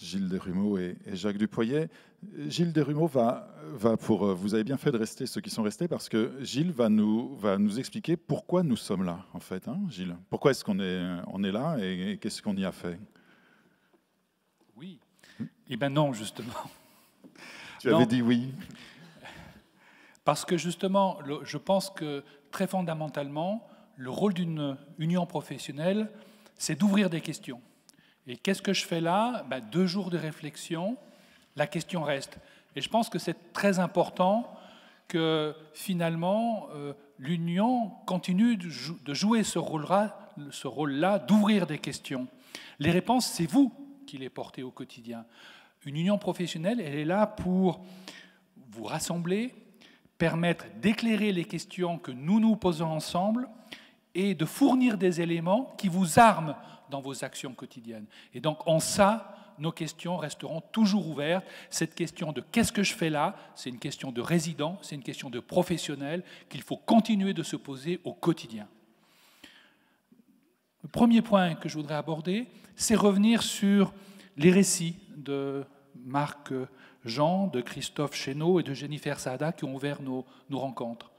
Gilles Desrumeaux et Jacques Duployet. Gilles Desrumeaux vous avez bien fait de rester, ceux qui sont restés, parce que Gilles va nous expliquer pourquoi nous sommes là, en fait, hein, Gilles. Pourquoi est-ce qu'on est là et qu'est-ce qu'on y a fait? Oui. Eh bien non, justement. Tu avais dit oui. Parce que justement, je pense que très fondamentalement, le rôle d'une union professionnelle, c'est d'ouvrir des questions. Et qu'est-ce que je fais là? 2 jours de réflexion, la question reste. Et je pense que c'est très important que finalement, l'union continue de jouer ce rôle-là, d'ouvrir des questions. Les réponses, c'est vous qui les portez au quotidien. Une union professionnelle, elle est là pour vous rassembler, permettre d'éclairer les questions que nous nous posons ensemble et de fournir des éléments qui vous arment dans vos actions quotidiennes. Et donc, en ça, nos questions resteront toujours ouvertes. Cette question de « qu'est-ce que je fais là ?» c'est une question de résident, c'est une question de professionnel qu'il faut continuer de se poser au quotidien. Le premier point que je voudrais aborder, c'est revenir sur les récits de Marc Jean, de Christophe Chénaud et de Jennifer Saada qui ont ouvert nos rencontres.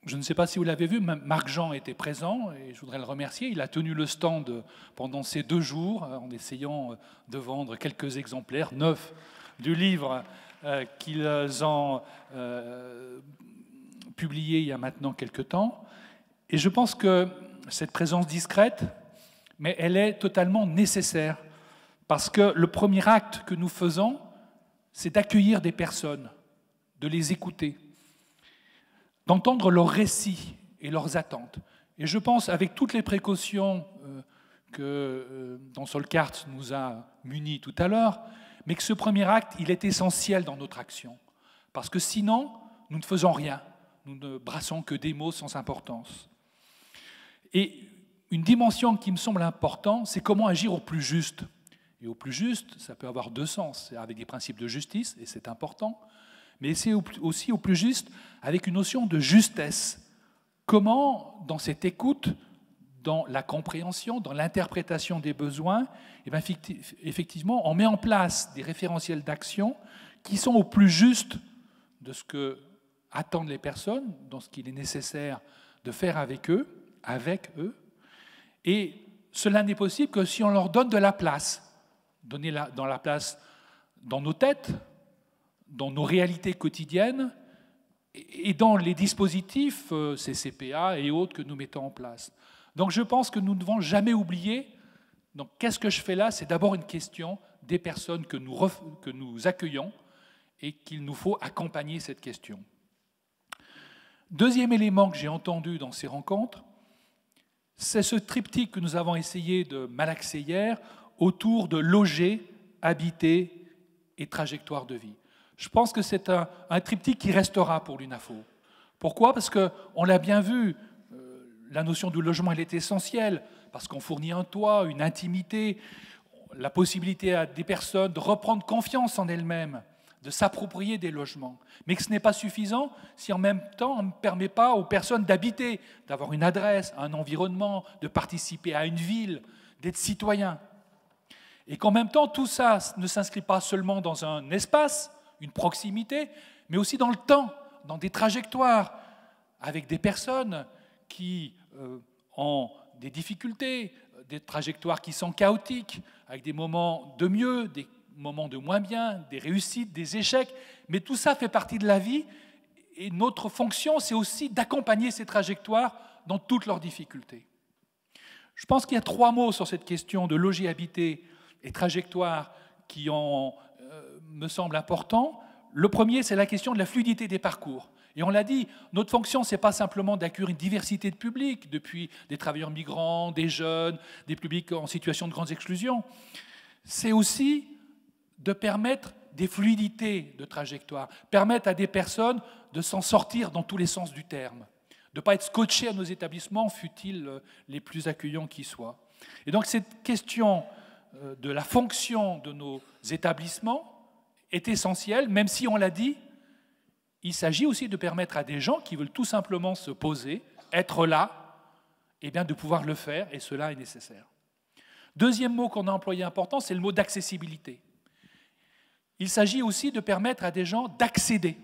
Je ne sais pas si vous l'avez vu, Marc Jean était présent et je voudrais le remercier. Il a tenu le stand pendant ces 2 jours en essayant de vendre quelques exemplaires, 9, du livre qu'ils ont publié il y a maintenant quelques temps. Et je pense que cette présence discrète, mais elle est totalement nécessaire parce que le premier acte que nous faisons, c'est d'accueillir des personnes, de les écouter, d'entendre leurs récits et leurs attentes. Et je pense, avec toutes les précautions que Don Solkart nous a munis tout à l'heure, mais que ce premier acte, il est essentiel dans notre action. Parce que sinon, nous ne faisons rien. Nous ne brassons que des mots sans importance. Et une dimension qui me semble importante, c'est comment agir au plus juste. Et au plus juste, ça peut avoir 2 sens. C'est avec des principes de justice, et c'est important, mais c'est aussi au plus juste avec une notion de justesse. Comment, dans cette écoute, dans la compréhension, dans l'interprétation des besoins, eh bien, effectivement, on met en place des référentiels d'action qui sont au plus juste de ce que attendent les personnes, dans ce qu'il est nécessaire de faire avec eux. Et cela n'est possible que si on leur donne de la place. Donner dans la place dans nos têtes, dans nos réalités quotidiennes et dans les dispositifs CCPA et autres que nous mettons en place. Donc je pense que nous ne devons jamais oublier, donc qu'est-ce que je fais là? C'est d'abord une question des personnes que nous accueillons et qu'il nous faut accompagner cette question. Deuxième élément que j'ai entendu dans ces rencontres, c'est ce triptyque que nous avons essayé de malaxer hier autour de loger, habiter et trajectoire de vie. Je pense que c'est un triptyque qui restera pour l'UNAFO. Pourquoi? Parce qu'on l'a bien vu, la notion du logement, elle est essentielle, parce qu'on fournit un toit, une intimité, la possibilité à des personnes de reprendre confiance en elles-mêmes, de s'approprier des logements. Mais que ce n'est pas suffisant si en même temps on ne permet pas aux personnes d'habiter, d'avoir une adresse, un environnement, de participer à une ville, d'être citoyen. Et qu'en même temps, tout ça ne s'inscrit pas seulement dans un espace, une proximité, mais aussi dans le temps, dans des trajectoires, avec des personnes qui ont des difficultés, des trajectoires qui sont chaotiques, avec des moments de mieux, des moments de moins bien, des réussites, des échecs. Mais tout ça fait partie de la vie et notre fonction, c'est aussi d'accompagner ces trajectoires dans toutes leurs difficultés. Je pense qu'il y a 3 mots sur cette question de loger, habiter et trajectoire qui me semblent importants. Le premier, c'est la question de la fluidité des parcours. Et on l'a dit, notre fonction, ce n'est pas simplement d'accueillir une diversité de publics, depuis des travailleurs migrants, des jeunes, des publics en situation de grande exclusion. C'est aussi de permettre des fluidités de trajectoire, permettre à des personnes de s'en sortir dans tous les sens du terme, de ne pas être scotchés à nos établissements, fût-ils les plus accueillants qui soient. Et donc cette question de la fonction de nos établissements est essentielle, même si on l'a dit, il s'agit aussi de permettre à des gens qui veulent tout simplement se poser, être là, eh bien de pouvoir le faire, et cela est nécessaire. Deuxième mot qu'on a employé important, c'est le mot d'accessibilité. Il s'agit aussi de permettre à des gens d'accéder.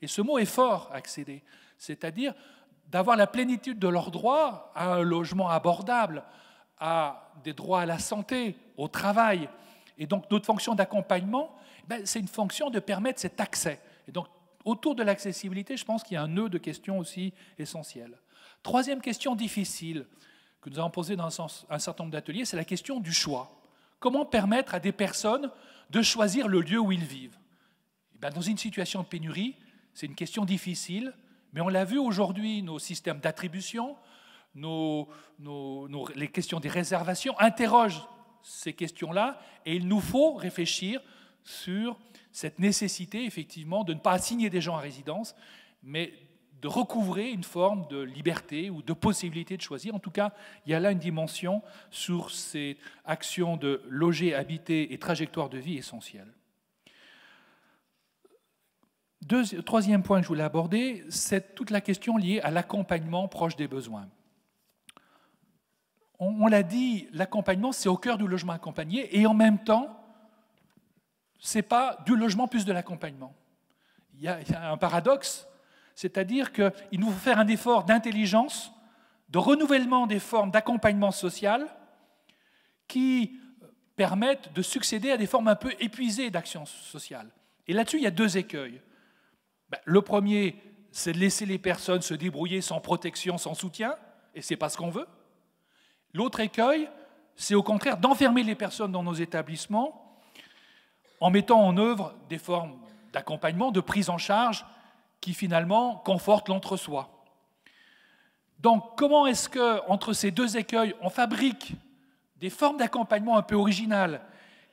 Et ce mot est fort, accéder. C'est-à-dire d'avoir la plénitude de leurs droits à un logement abordable, à des droits à la santé, au travail. Et donc notre fonction d'accompagnement, c'est une fonction de permettre cet accès. Et donc autour de l'accessibilité, je pense qu'il y a un nœud de questions aussi essentielles. Troisième question difficile que nous avons posée dans un certain nombre d'ateliers, c'est la question du choix. Comment permettre à des personnes de choisir le lieu où ils vivent? Dans une situation de pénurie, c'est une question difficile, mais on l'a vu aujourd'hui, nos systèmes d'attribution, les questions des réservations interrogent ces questions-là, et il nous faut réfléchir sur cette nécessité, effectivement, de ne pas assigner des gens à résidence, mais de recouvrer une forme de liberté ou de possibilité de choisir. En tout cas, il y a là une dimension sur ces actions de loger, habiter et trajectoire de vie essentielles. Troisième point que je voulais aborder, c'est toute la question liée à l'accompagnement proche des besoins. On l'a dit, l'accompagnement, c'est au cœur du logement accompagné, et en même temps, ce n'est pas du logement plus de l'accompagnement. Il y a un paradoxe, c'est-à-dire qu'il nous faut faire un effort d'intelligence, de renouvellement des formes d'accompagnement social qui permettent de succéder à des formes un peu épuisées d'action sociale. Et là-dessus, il y a deux écueils. Le premier, c'est de laisser les personnes se débrouiller sans protection, sans soutien, et ce n'est pas ce qu'on veut. L'autre écueil, c'est au contraire d'enfermer les personnes dans nos établissements en mettant en œuvre des formes d'accompagnement, de prise en charge qui finalement confortent l'entre-soi. Donc comment est-ce qu'entre ces deux écueils, on fabrique des formes d'accompagnement un peu originales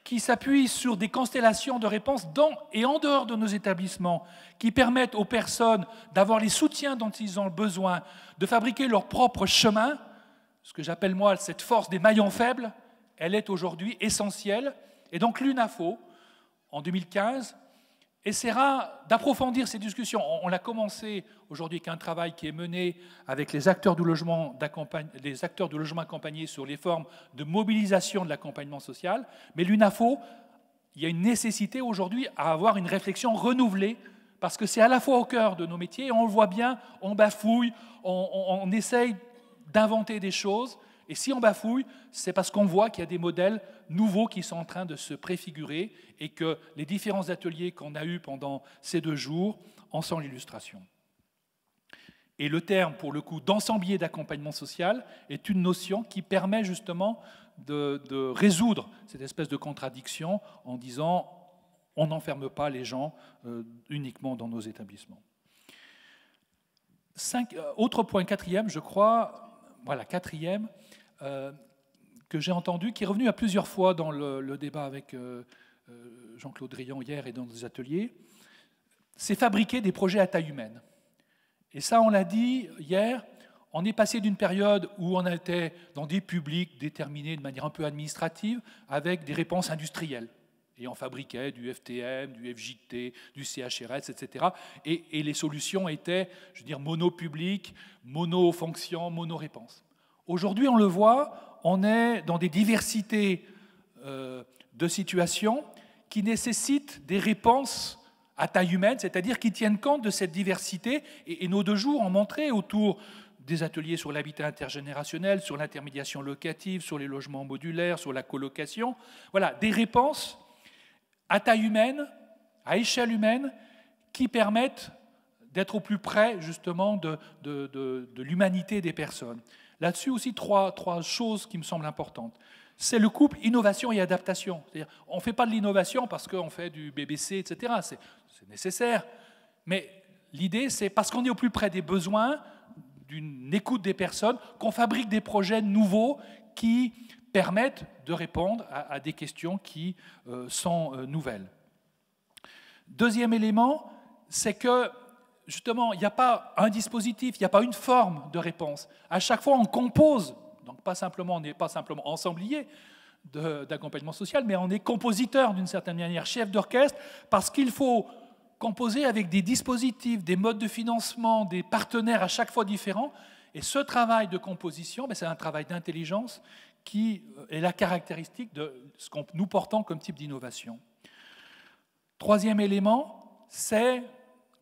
qui s'appuient sur des constellations de réponses dans et en dehors de nos établissements, qui permettent aux personnes d'avoir les soutiens dont ils ont besoin, de fabriquer leur propre chemin. Ce que j'appelle moi cette force des maillons faibles, elle est aujourd'hui essentielle. Et donc l'UNAFO, en 2015, essaiera d'approfondir ces discussions. On l'a commencé aujourd'hui avec un travail qui est mené avec les acteurs du logement accompagné sur les formes de mobilisation de l'accompagnement social. Mais l'UNAFO, il y a une nécessité aujourd'hui à avoir une réflexion renouvelée parce que c'est à la fois au cœur de nos métiers, et on le voit bien, on bafouille, on essaye d'inventer des choses, et si on bafouille, c'est parce qu'on voit qu'il y a des modèles nouveaux qui sont en train de se préfigurer et que les différents ateliers qu'on a eus pendant ces 2 jours en sont l'illustration. Et le terme, pour le coup, d'ensemblier d'accompagnement social est une notion qui permet justement de résoudre cette espèce de contradiction en disant on n'enferme pas les gens uniquement dans nos établissements. Autre point, quatrième, je crois, voilà, quatrième, que j'ai entendu, qui est revenu à plusieurs fois dans le débat avec Jean-Claude Drillon hier et dans des ateliers, c'est fabriquer des projets à taille humaine. Et ça, on l'a dit hier, on est passé d'une période où on était dans des publics déterminés de manière un peu administrative avec des réponses industrielles. Et on fabriquait du FTM, du FJT, du CHRS, etc. Et les solutions étaient, je veux dire, monopublic, monofonction, monoréponse. Aujourd'hui, on le voit, on est dans des diversités de situations qui nécessitent des réponses à taille humaine, c'est-à-dire qui tiennent compte de cette diversité. Et nos 2 jours ont montré autour des ateliers sur l'habitat intergénérationnel, sur l'intermédiation locative, sur les logements modulaires, sur la colocation, voilà, des réponses à taille humaine, à échelle humaine, qui permettent d'être au plus près, justement, de l'humanité des personnes. Là-dessus aussi, trois choses qui me semblent importantes. C'est le couple innovation et adaptation. C'est-à-dire, on ne fait pas de l'innovation parce qu'on fait du BBC, etc. C'est nécessaire. Mais l'idée, c'est parce qu'on est au plus près des besoins, d'une écoute des personnes, qu'on fabrique des projets nouveaux qui permettent de répondre à des questions qui sont nouvelles. Deuxième élément, c'est que, justement, il n'y a pas un dispositif, il n'y a pas une forme de réponse. À chaque fois, on compose, donc on n'est pas simplement ensemblier d'accompagnement social, mais on est compositeur d'une certaine manière, chef d'orchestre, parce qu'il faut composer avec des dispositifs, des modes de financement, des partenaires à chaque fois différents. Et ce travail de composition, c'est un travail d'intelligence qui est la caractéristique de ce que nous portons comme type d'innovation. Troisième élément, c'est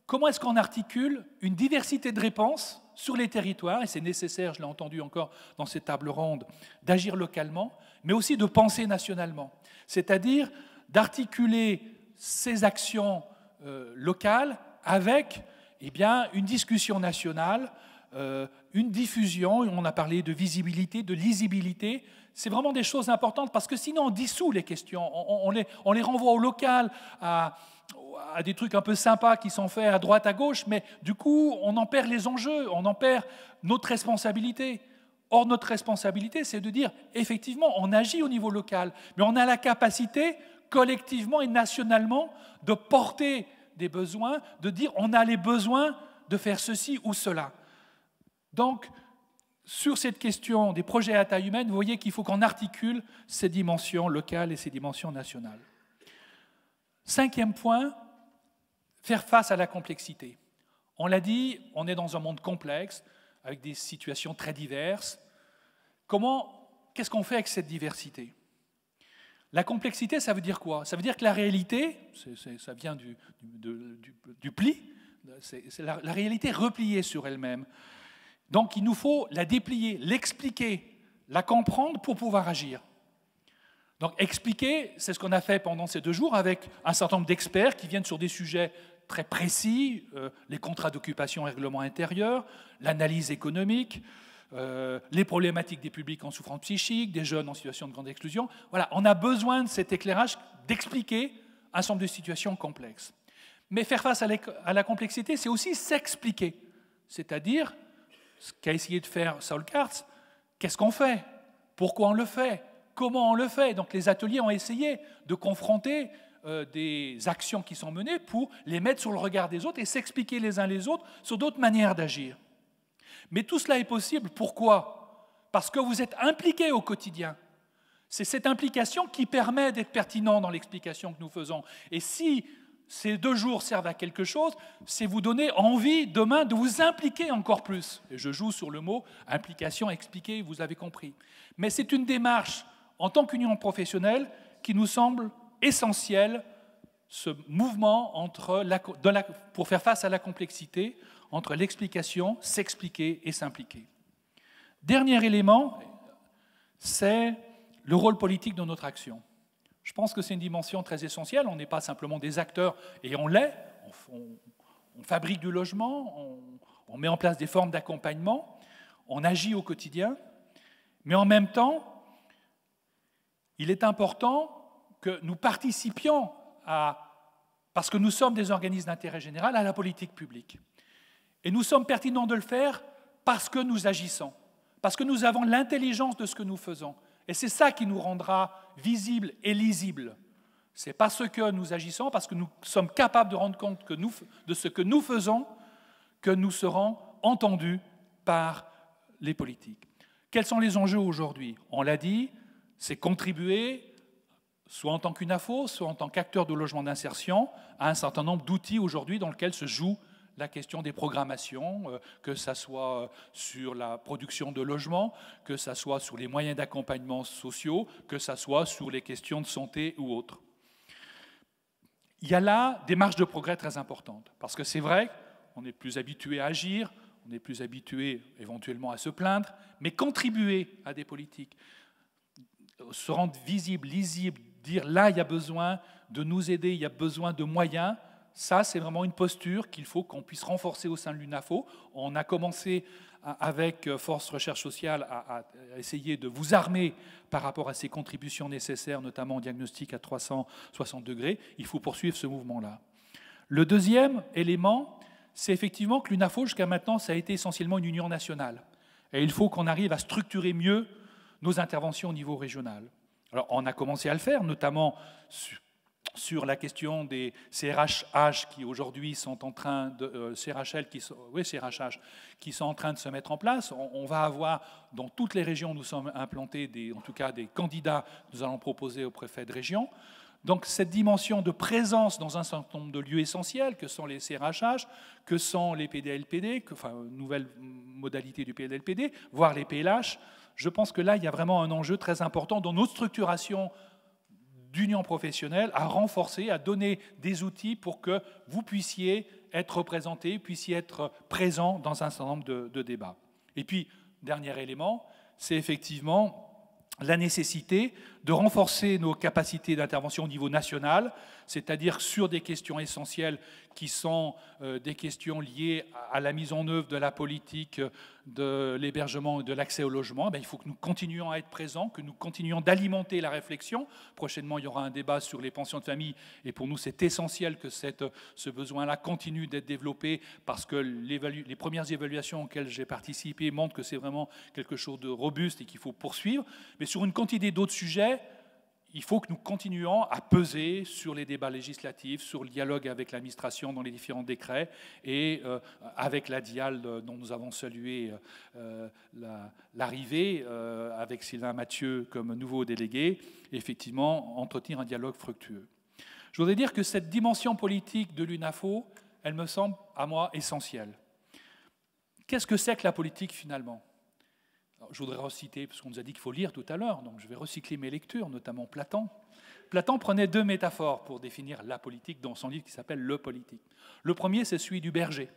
comment est-ce qu'on articule une diversité de réponses sur les territoires, et c'est nécessaire, je l'ai entendu encore dans ces tables rondes, d'agir localement, mais aussi de penser nationalement. C'est-à-dire d'articuler ces actions locales avec une discussion nationale, une diffusion, on a parlé de visibilité, de lisibilité. C'est vraiment des choses importantes parce que sinon on dissout les questions, on les renvoie au local, à des trucs un peu sympas qui sont faits à droite, à gauche, mais du coup on en perd les enjeux, on en perd notre responsabilité. Or notre responsabilité, c'est de dire, effectivement, on agit au niveau local, mais on a la capacité, collectivement et nationalement, de porter des besoins, de dire on a les besoins de faire ceci ou cela. Donc, sur cette question des projets à taille humaine, vous voyez qu'il faut qu'on articule ces dimensions locales et ces dimensions nationales. Cinquième point, faire face à la complexité. On l'a dit, on est dans un monde complexe, avec des situations très diverses. Qu'est-ce qu'on fait avec cette diversité? La complexité, ça veut dire quoi? Ça veut dire que la réalité, ça vient du pli, c'est la réalité repliée sur elle-même. Donc il nous faut la déplier, l'expliquer, la comprendre pour pouvoir agir. Donc expliquer, c'est ce qu'on a fait pendant ces 2 jours avec un certain nombre d'experts qui viennent sur des sujets très précis, les contrats d'occupation et règlement intérieur, l'analyse économique, les problématiques des publics en souffrance psychique, des jeunes en situation de grande exclusion. Voilà, on a besoin de cet éclairage, d'expliquer un certain nombre de situations complexes. Mais faire face à la complexité, c'est aussi s'expliquer. C'est-à-dire, ce qu'a essayé de faire Saul Katz, qu'est-ce qu'on fait? Pourquoi on le fait? Comment on le fait? Donc les ateliers ont essayé de confronter des actions qui sont menées pour les mettre sur le regard des autres et s'expliquer les uns les autres sur d'autres manières d'agir. Mais tout cela est possible. Pourquoi? Parce que vous êtes impliqués au quotidien. C'est cette implication qui permet d'être pertinent dans l'explication que nous faisons. Et si ces 2 jours servent à quelque chose, c'est vous donner envie demain de vous impliquer encore plus. Et je joue sur le mot implication, expliquer, vous avez compris. Mais c'est une démarche en tant qu'union professionnelle qui nous semble essentielle, ce mouvement pour faire face à la complexité, entre l'explication, s'expliquer et s'impliquer. Dernier élément, c'est le rôle politique de notre action. Je pense que c'est une dimension très essentielle. On n'est pas simplement des acteurs, et on l'est. On fabrique du logement, on met en place des formes d'accompagnement, on agit au quotidien, mais en même temps, il est important que nous participions, parce que nous sommes des organismes d'intérêt général, à la politique publique. Et nous sommes pertinents de le faire parce que nous agissons, parce que nous avons l'intelligence de ce que nous faisons. Et c'est ça qui nous rendra visibles et lisibles. C'est parce que nous agissons, parce que nous sommes capables de rendre compte de ce que nous faisons, que nous serons entendus par les politiques. Quels sont les enjeux aujourd'hui? On l'a dit, c'est contribuer, soit en tant qu'UNAFO, soit en tant qu'acteur de logement d'insertion, à un certain nombre d'outils aujourd'hui dans lesquels se joue la question des programmations, que ce soit sur la production de logements, que ce soit sur les moyens d'accompagnement sociaux, que ce soit sur les questions de santé ou autres. Il y a là des marges de progrès très importantes, parce que c'est vrai qu'on est plus habitué à agir, on est plus habitué éventuellement à se plaindre, mais contribuer à des politiques, se rendre visible, lisible, dire là il y a besoin de nous aider, il y a besoin de moyens, ça c'est vraiment une posture qu'il faut qu'on puisse renforcer au sein de l'UNAFO. On a commencé avec Force Recherche Sociale à essayer de vous armer par rapport à ces contributions nécessaires, notamment en diagnostic à 360 degrés. Il faut poursuivre ce mouvement-là. Le deuxième élément, c'est effectivement que l'UNAFO, jusqu'à maintenant, ça a été essentiellement une union nationale. Et il faut qu'on arrive à structurer mieux nos interventions au niveau régional. Alors, on a commencé à le faire, notamment sur la question des CRHH qui aujourd'hui sont en train de CRHL qui sont en train de se mettre en place. On va avoir dans toutes les régions où nous sommes implantés en tout cas des candidats que nous allons proposer au préfet de région. Donc cette dimension de présence dans un certain nombre de lieux essentiels que sont les CRHH, que sont les PDLPD, nouvelles modalités du PDLPD, voire les PLH, Je pense que là, il y a vraiment un enjeu très important dans notre structuration d'union professionnelle à renforcer, à donner des outils pour que vous puissiez être représentés, puissiez être présents dans un certain nombre de débats. Et puis, dernier élément, c'est effectivement la nécessité de renforcer nos capacités d'intervention au niveau national, c'est-à-dire sur des questions essentielles qui sont des questions liées à la mise en œuvre de la politique de l'hébergement et de l'accès au logement. Il faut que nous continuions à être présents, que nous continuions d'alimenter la réflexion. Prochainement, il y aura un débat sur les pensions de famille, et pour nous, c'est essentiel que ce besoin-là continue d'être développé, parce que les premières évaluations auxquelles j'ai participé montrent que c'est vraiment quelque chose de robuste et qu'il faut poursuivre. Mais sur une quantité d'autres sujets, il faut que nous continuions à peser sur les débats législatifs, sur le dialogue avec l'administration dans les différents décrets et avec la DIAL dont nous avons salué l'arrivée avec Sylvain Mathieu comme nouveau délégué, effectivement entretenir un dialogue fructueux. Je voudrais dire que cette dimension politique de l'UNAFO, elle me semble à moi essentielle. Qu'est-ce que c'est que la politique finalement ? Je voudrais reciter, parce qu'on nous a dit qu'il faut lire tout à l'heure, donc je vais recycler mes lectures, notamment Platon. Platon prenait deux métaphores pour définir la politique dans son livre qui s'appelle « Le politique ». Le premier, c'est celui du berger.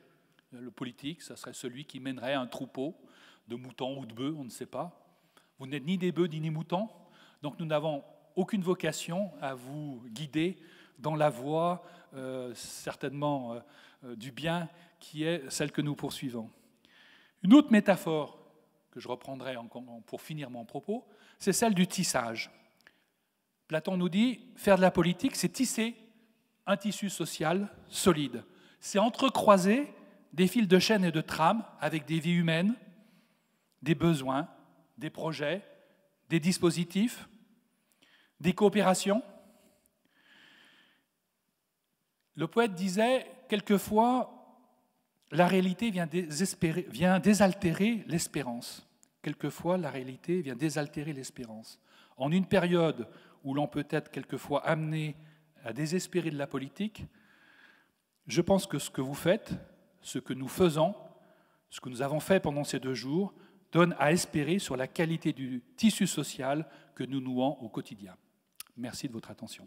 Le politique, ça serait celui qui mènerait un troupeau de moutons ou de bœufs, on ne sait pas. Vous n'êtes ni des bœufs ni des moutons, donc nous n'avons aucune vocation à vous guider dans la voie, certainement, du bien qui est celle que nous poursuivons. Une autre métaphore que je reprendrai pour finir mon propos, c'est celle du tissage. Platon nous dit, faire de la politique, c'est tisser un tissu social solide. C'est entrecroiser des fils de chaîne et de trame avec des vies humaines, des besoins, des projets, des dispositifs, des coopérations. Le poète disait, quelquefois, la réalité vient désaltérer l'espérance. Quelquefois, la réalité vient désaltérer l'espérance. En une période où l'on peut être quelquefois amené à désespérer de la politique, je pense que ce que vous faites, ce que nous faisons, ce que nous avons fait pendant ces 2 jours, donne à espérer sur la qualité du tissu social que nous nouons au quotidien. Merci de votre attention.